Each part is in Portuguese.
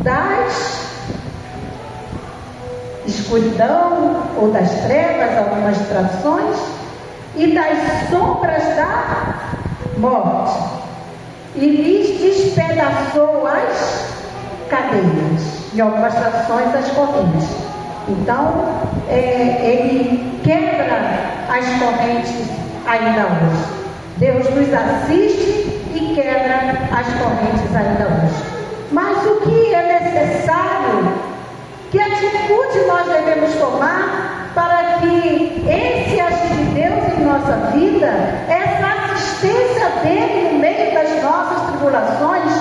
das escuridão ou das trevas, algumas traduções, e das sombras da morte, e lhes despedaçou as cadeias, em algumas traduções as correntes. Então ele quebra as correntes ainda hoje. Deus nos assiste e quebra as correntes ainda hoje. Mas o que é necessário, que atitude nós devemos tomar para que esse agir de Deus em nossa vida, essa assistência dele no meio das nossas tribulações,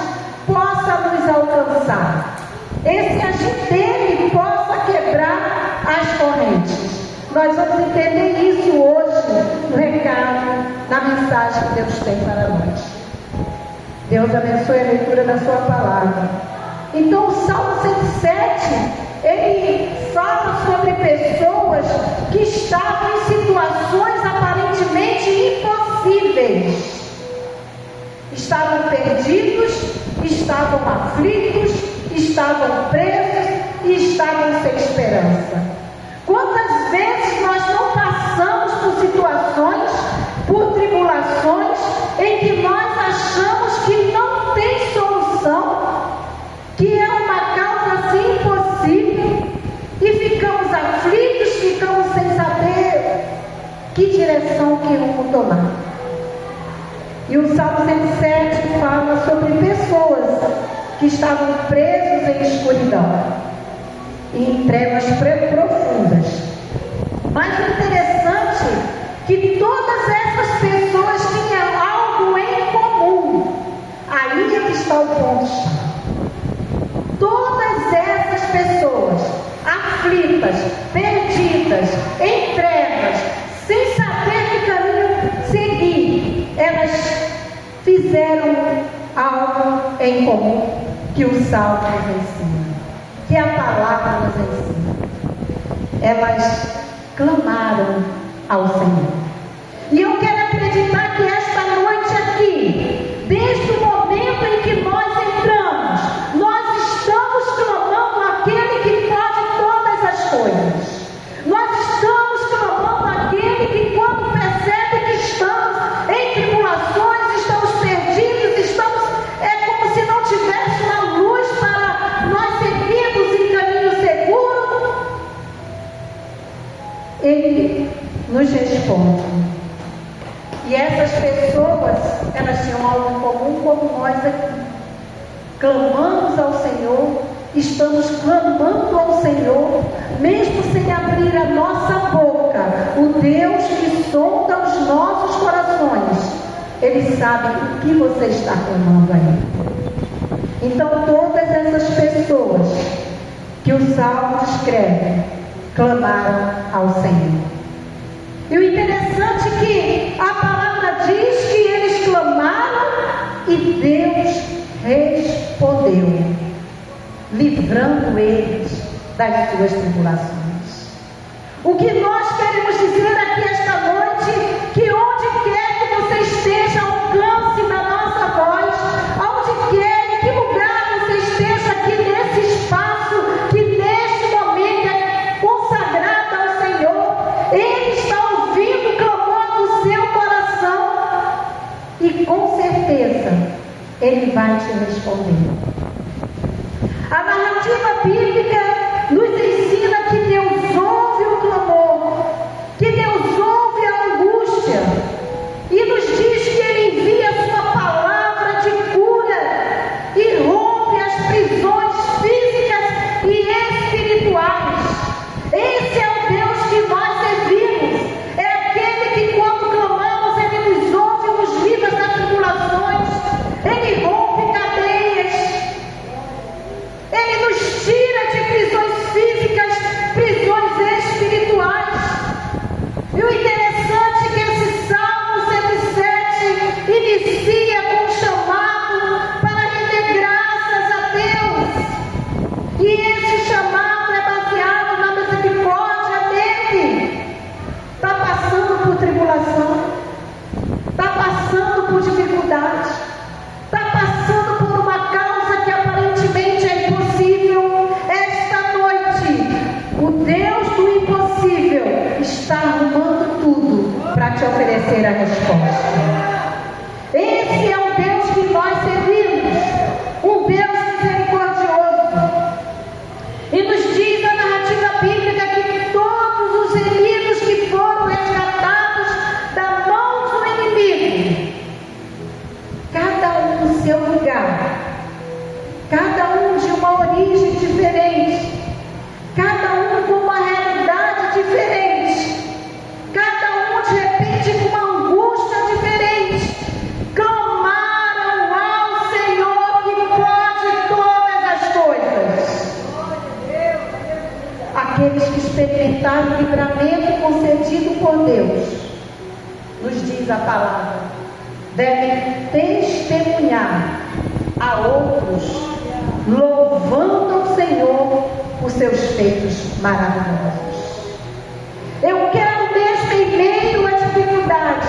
possa nos alcançar? Esse agir dele possa quebrar as correntes. Nós vamos entender isso hoje no recado, na mensagem que Deus tem para nós. Deus abençoe a leitura da sua palavra. Então o Salmo 107, ele fala sobre pessoas que estavam em situações aparentemente impossíveis. Estavam perdidos, estavam aflitos, estavam presos e estavam sem esperança. Quantas vezes nós não passamos por situações, por tribulações, em que nós achamos que não tem solução, que é uma causa assim impossível, e ficamos aflitos, ficamos sem saber que direção, que rumo tomar. E o Salmo 107 fala sobre pessoas que estavam presos em escuridão e em trevas profundas. Mas o interessante é que todas essas pessoas tinham algo em comum. Aí é que está o ponto-chave. Todas essas pessoas aflitas, perdidas, em trevas, sem saber que caminho seguir, elas fizeram algo em comum que o Salmo nos ensina, que a palavra nos ensina. Elas clamaram ao Senhor. E eu quero acreditar que esta noite aqui, desde o momento em que nós entramos, nós estamos clamando àquele que pode todas as coisas. Nós estamos clamando àquele que, quando percebe que estamos em tribulações, estamos perdidos, é como se não tivesse uma luz para nós seguirmos em caminho seguro, ele nos responde. E essas pessoas, elas tinham algo em comum como nós aqui. Clamamos ao Senhor, estamos clamando ao Senhor, mesmo sem abrir a nossa boca. O Deus que sonda os nossos corações, Ele sabe o que você está clamando aí. Então todas essas pessoas que o Salmo escreve, clamaram ao Senhor. E o interessante é que a palavra diz que eles clamaram e Deus respondeu, livrando eles das suas tribulações. O que nós queremos dizer aqui esta noite, que onde quer que você esteja, alcance da nossa voz, aonde quer, em que lugar você esteja aqui nesse espaço, que neste momento é consagrado ao Senhor, Ele está ouvindo o clamor do seu coração e com certeza Ele vai te responder. A narrativa bíblica nos ensina que Deus ouve o clamor, que Deus ouve a angústia, e nos diz que Ele envia a sua palavra de cura e rompe as prisões físicas e espirituais. Esse é o Deus que nós servimos. É aquele que, quando clamamos, Ele nos ouve, nos livra das tribulações, Ele rompe cadeias, Ele nos tira de prisões oferecer a resposta. Esse é o Deus que nós servimos, um Deus misericordioso. E nos diz a narrativa bíblica que todos os remidos que foram resgatados da mão do inimigo, cada um no seu lugar, cada um de uma origem diferente, cada um com uma realidade diferente, cada um de repente com uma angústia diferente, clamaram ao Senhor que pode todas as coisas. Aqueles que experimentaram o livramento concedido por Deus, nos diz a palavra, devem testemunhar a outros, louvando ao Senhor por seus feitos maravilhosos. Eu quero mesmo, em meio à dificuldade,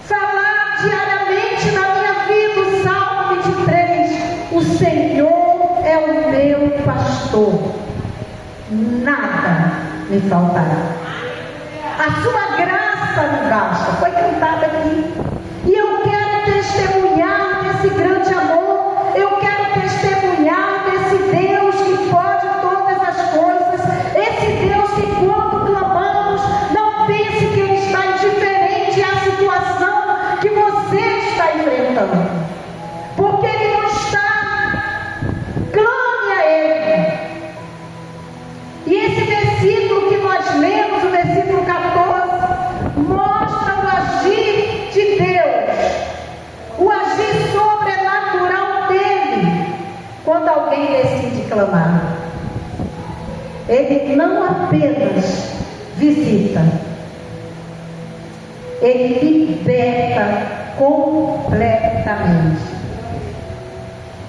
falar diariamente na minha vida o Salmo 23: o Senhor é o meu pastor, nada me faltará. A sua graça me basta. Foi cantado aqui. E eu quero testemunhar desse grande amor. Eu quero testemunhar desse Deus que pode todas as coisas. Esse Deus que, quando clamamos, não pense que Ele está indiferente à situação que você está enfrentando, porque Ele não está. Clame a Ele. E esse versículo que nós lemos, o versículo 14, mostra o agir de Deus, o agir sobrenatural dele, quando alguém decide clamar. Ele não apenas visita, ele liberta completamente.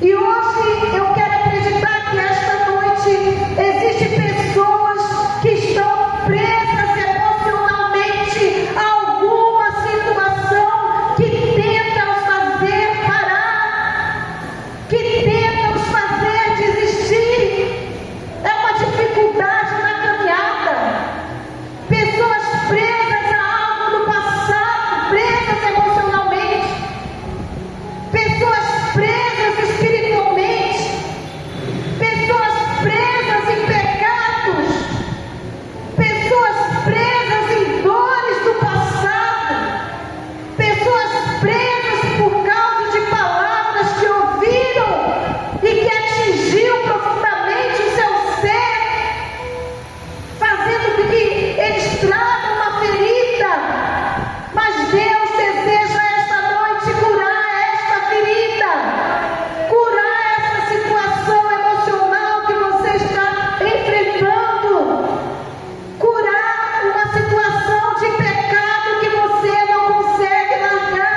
E hoje eu quero acreditar que esta noite existem pessoas que estão presas emocionalmente a alguma situação que tenta os fazer parar, que tenta os fazer desistir. É uma dificuldade na caminhada. Pessoas presas a algo do passado, presas emocionalmente, pessoas presas espiritualmente, pessoas presas em pecados, pessoas presas em dores do passado, pessoas presas por causa de palavras que ouviram e que atingiu profundamente o seu ser, fazendo com que eles tragam uma ferida. Mas Deus deseja esta noite curar esta ferida, curar essa situação emocional que você está enfrentando, curar uma situação de pecado que você não consegue largar,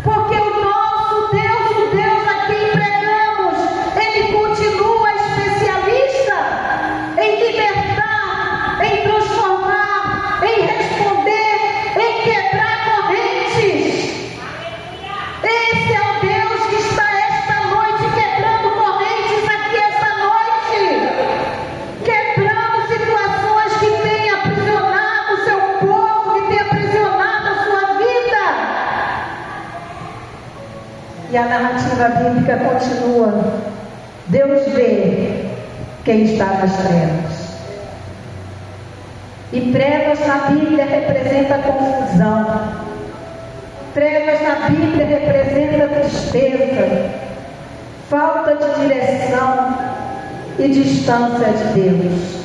porque o nosso Deus, o Deus a quem pregamos, Ele continua especialista em libertar, em transformar, em responder, em quebrar correntes. Esse é o Deus que está esta noite quebrando correntes aqui esta noite, quebrando situações que têm aprisionado o seu povo, que têm aprisionado a sua vida. E a narrativa bíblica continua: Deus vê quem está nas trevas. E trevas na Bíblia representa confusão. Trevas na Bíblia representa tristeza, falta de direção e distância de Deus.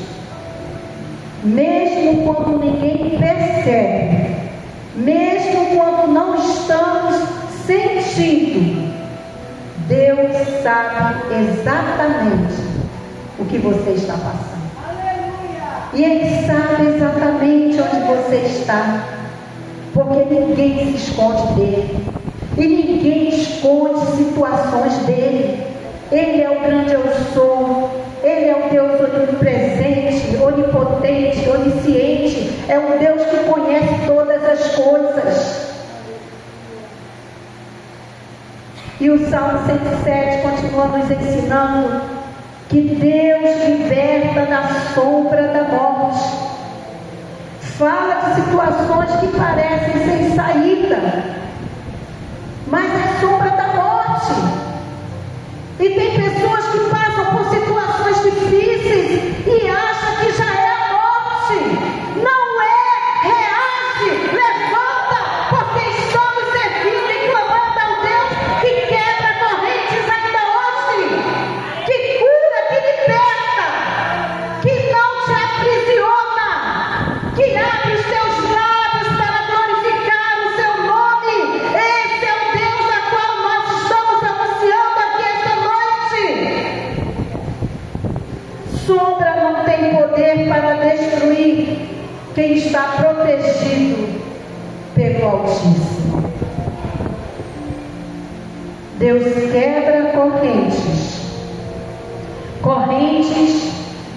Mesmo quando ninguém percebe, mesmo quando não estamos sentindo, Deus sabe exatamente o que você está passando. E Ele sabe exatamente onde você está, porque ninguém se esconde dele, e ninguém esconde situações dele. Ele é o grande eu sou, Ele é o Deus onipresente, onipotente, onisciente, é um Deus que conhece todas as coisas. E o Salmo 107 continua nos ensinando que Deus liberta da sombra da morte. Fala de situações que parecem sem saída, mas é sombra da morte. E tem pessoas que passam por situações difíceis e acham que já é a morte. Não é, reage, levanta, porque estamos servindo e clamando ao Deus que quebra correntes ainda hoje, que cura, que liberta, que não te aprisiona, que abre os teus lábios para glorificar o seu nome. Esse é o Deus a qual nós estamos anunciando aqui esta noite. Sombra não tem poder para destruir quem está protegido pelo Altíssimo. Deus quebra correntes. Correntes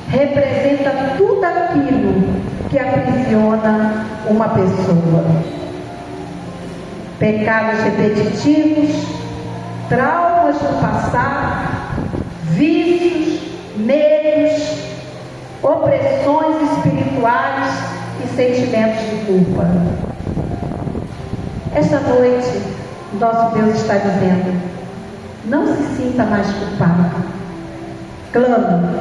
representa tudo aquilo que aprisiona uma pessoa. Pecados repetitivos, traumas do passado, vícios, medos, opressões espirituais e sentimentos de culpa. Esta noite, nosso Deus está dizendo: não se sinta mais culpado. Clame,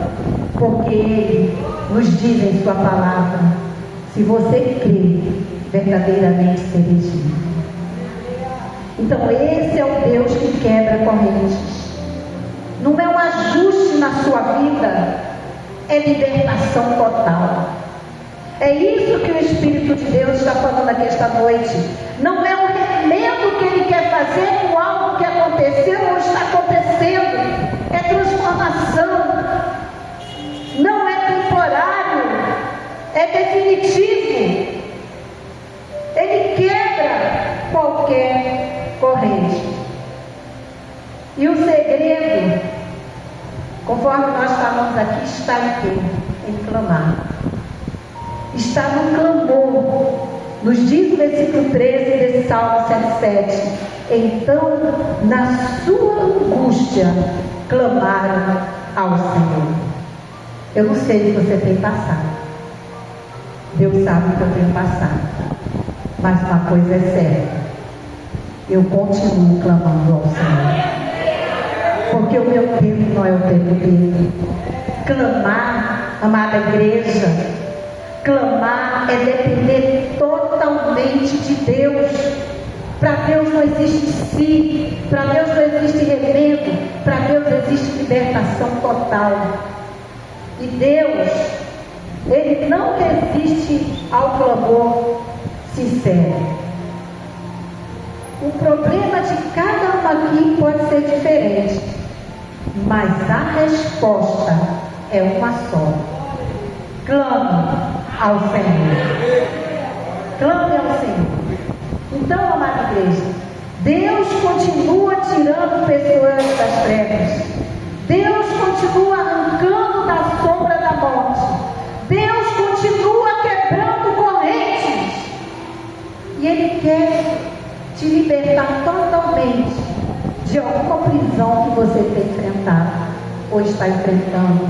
porque Ele nos diz em sua palavra: se você crê, verdadeiramente sereis livres. Então esse é o Deus que quebra correntes. Não é um ajuste na sua vida, é libertação total. É isso que o Espírito de Deus está falando aqui esta noite. Não é um remendo que Ele quer fazer com algo que aconteceu ou está acontecendo. É transformação. Não é temporário, é definitivo. Ele quebra qualquer corrente. E o segredo, conforme nós falamos aqui, está em quê? Em clamar. Está no clamor. Nos diz o versículo 13 desse Salmo 107. Então, na sua angústia, clamaram ao Senhor. Eu não sei se você tem passado. Deus sabe que eu tenho passado. Mas uma coisa é certa: eu continuo clamando ao Senhor. Porque o meu tempo não é o tempo dele. Clamar, amada igreja, clamar é depender totalmente de Deus. Para Deus não existe si, para Deus não existe remendo, para Deus existe libertação total. E Deus, Ele não resiste ao clamor sincero. O problema de cada um aqui pode ser diferente, mas a resposta é uma só: clame ao Senhor. Clame ao Senhor. Então, amada igreja, Deus continua tirando pessoas das trevas. Deus continua arrancando da sombra da morte. Deus continua quebrando correntes. E Ele quer te libertar totalmente de alguma prisão que você tem enfrentado ou está enfrentando,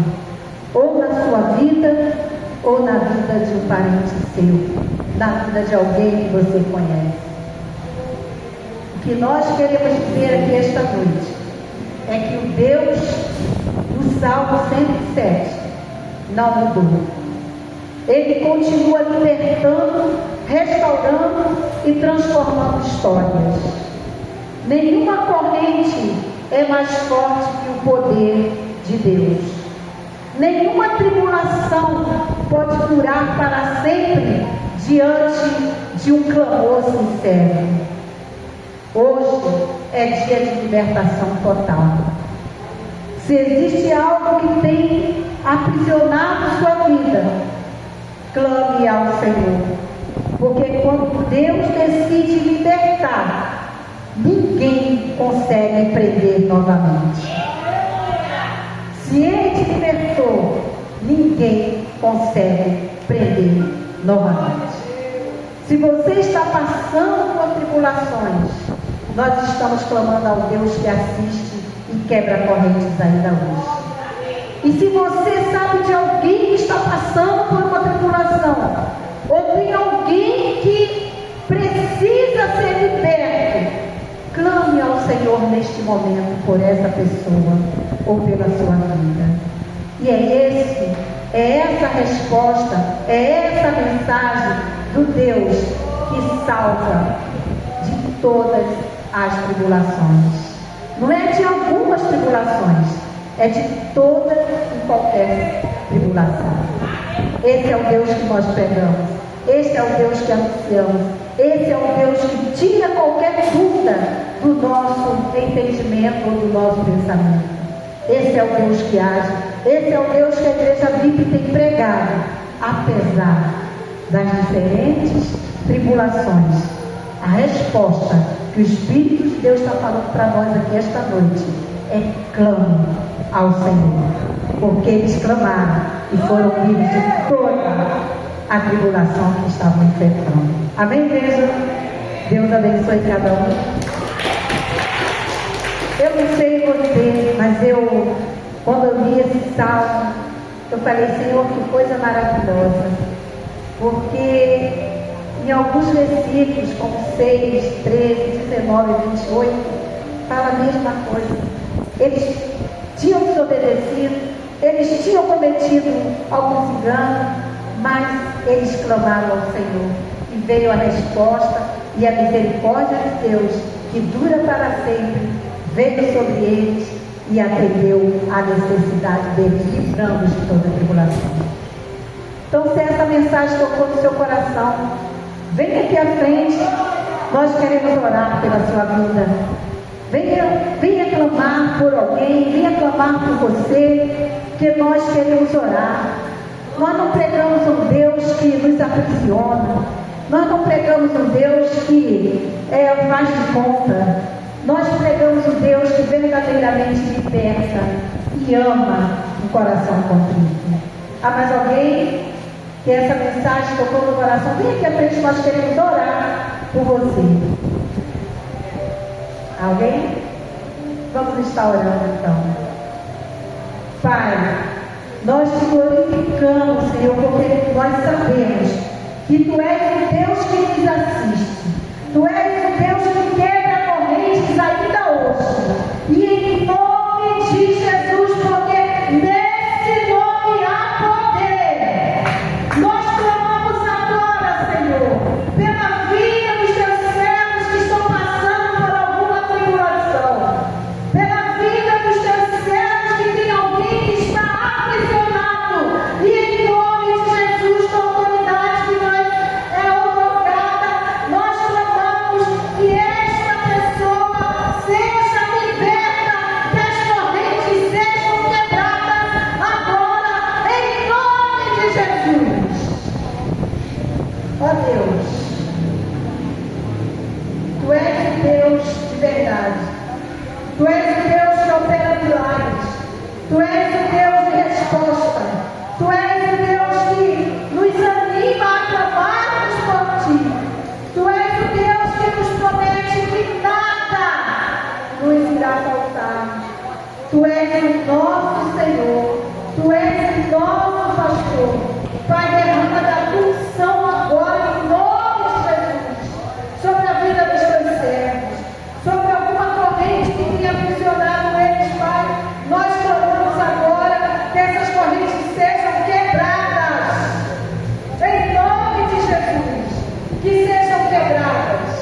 ou na sua vida, ou na vida de um parente seu, na vida de alguém que você conhece. O que nós queremos dizer aqui esta noite é que o Deus do Salmo 107 não mudou. Ele continua libertando, restaurando e transformando histórias. Nenhuma corrente é mais forte que o poder de Deus. Nenhuma tribulação pode durar para sempre diante de um clamor sincero. Hoje é dia de libertação total. Se existe algo que tem aprisionado sua vida, clame ao Senhor. Porque quando Deus decide libertar, ninguém consegue prender novamente. Se Ele te libertou, ninguém consegue prender novamente. Se você está passando por tribulações, nós estamos clamando ao Deus que assiste e quebra correntes ainda hoje. E se você sabe de alguém que está passando por uma tribulação, ou tem alguém Senhor neste momento por essa pessoa ou pela sua vida. E é essa resposta, é essa mensagem do Deus que salva de todas as tribulações. Não é de algumas tribulações, é de toda e qualquer tribulação. Esse é o Deus que nós pregamos, esse é o Deus que anunciamos, esse é o Deus que tira qualquer dúvida do nosso entendimento ou do nosso pensamento. Esse é o Deus que age, esse é o Deus que a Igreja VIP tem pregado, apesar das diferentes tribulações. A resposta que o Espírito de Deus está falando para nós aqui esta noite é: clame ao Senhor, porque eles clamaram e foram livres de toda a tribulação que estavam enfrentando. Amém, igreja? Deus abençoe cada um. Eu não sei você, mas quando eu li esse salmo, eu falei: Senhor, que coisa maravilhosa, porque em alguns versículos, como 6, 13, 19 e 28, fala a mesma coisa. Eles tinham desobedecido, eles tinham cometido alguns enganos, mas eles clamaram ao Senhor, e veio a resposta, e a misericórdia de Deus, que dura para sempre, veio sobre eles e atendeu à necessidade deles, livrando-os de toda a tribulação. Então, se essa mensagem tocou no seu coração, venha aqui à frente, nós queremos orar pela sua vida. Venha clamar por alguém, venha clamar por você, que nós queremos orar. Nós não pregamos um Deus que nos aprisiona, nós não pregamos um Deus que faz de conta. Nós pregamos um Deus que verdadeiramente liberta e ama o coração contrito. Há mais alguém que essa mensagem tocou no coração? Vem aqui à frente, nós queremos orar por você. Alguém? Vamos estar orando então. Pai, nós te glorificamos, Senhor, porque nós sabemos que Tu és o Deus que nos assiste. Tu és o Deus que quebra correntes ainda hoje. E em nome de Jesus, porque nesse nome há poder, nós clamamos agora, Senhor, pela vida dos Teus servos que estão passando por alguma tribulação, pela vida dos Teus servos que tem alguém que está aprisionado, e em nome de Jesus, com a autoridade que nós otorgada, nós clamamos que esta pessoa seja liberta, que as correntes sejam quebradas agora, em nome de Jesus. Ó Deus, Tu és o Deus de verdade, Tu és o Deus que opera milagres, Tu és o Deus de resposta, Tu és o Deus que nos anima a clamarmos por Ti, Tu és o Deus que nos promete que nada nos irá faltar. Tu és o nosso Senhor, Tu és o nosso pastor. Pai, derrama da Tua unção agora, em nome de Jesus, sobre a vida dos Teus servos, sobre alguma corrente que tenha aprisionado eles, Pai. Nós clamamos agora que essas correntes sejam quebradas, em nome de Jesus, que sejam quebradas,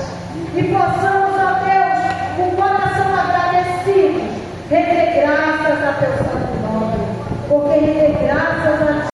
e possamos, ó Deus, com o coração agradecido, render graças a Teu santo nome, porque render graças a Ti